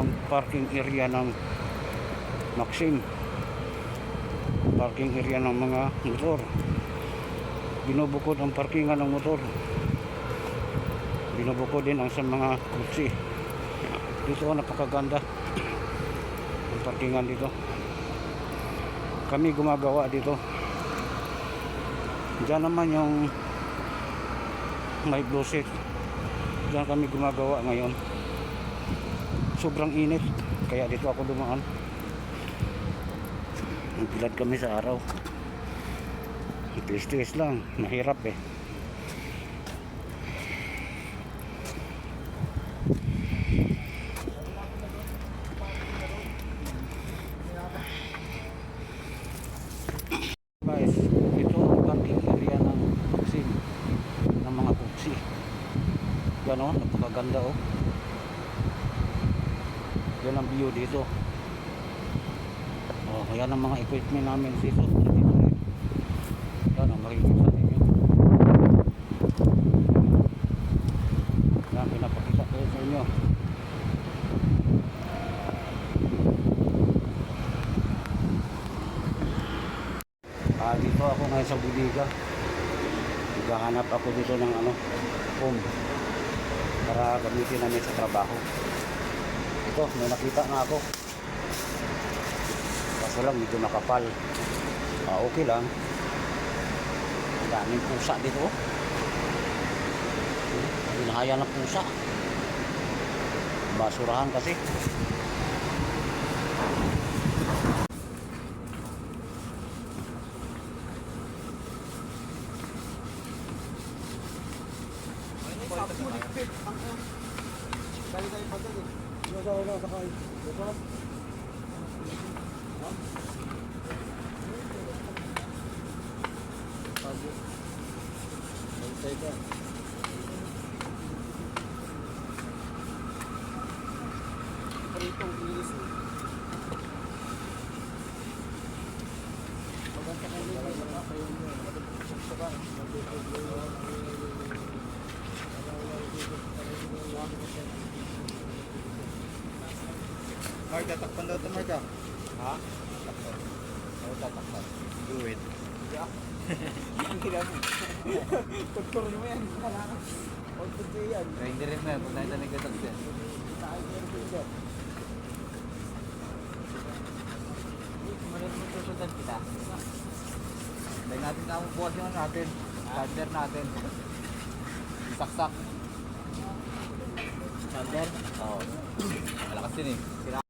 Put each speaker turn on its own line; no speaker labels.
ang parking area ng Maxim, parking area ng mga motor. Binubukod ang parkingan ng motor, binubukod din ang sa mga kutsi. Dito napakaganda ang parkingan dito. Kami gumagawa dito. Diyan naman yung may closet, diyan kami gumagawa ngayon. Sobrang init kaya dito ako dumaan. Pilad kami sa araw. Tiis-tiis lang, mahirap eh. Guys, ito ang parking area ng Maxim, ng mga kutsi. Yan o, napakaganda o. Yan ang view dito. Oh, yan ang mga equipment namin dito. Yan ang makikita ninyo. Yan, pinapakita ko sa inyo. Dito ako ngayon sa Budiga. Naghahanap ako dito ng home para gamitin namin sa trabaho. Ito, may nakita na ako. Kaso lang medyo makapal. Okay lang. Ang daming pusa dito. Hinahaya ng pusa. Basurahan kasi.
Dali-dali pa dali. Wala, sakay. Diba? Pabo. Bantay ka. Paritong ilis mo. Pagkanta ka nila.
Mark, tatakpan daw ito, Mark.
Ha?
Tatakpan.
Ano tatakpan?
Do it.
Yeah. Ang gila mo. Tuktor mo yan. Huwag ko yan.
Hindi rin na, kung nakita nagkatak siya.
Saan yung video?
Maraming magsusundan kita. Dahil natin na ang bukas yung natin. Charger natin. Saksak.
Sander?
Oo. Malakas din eh.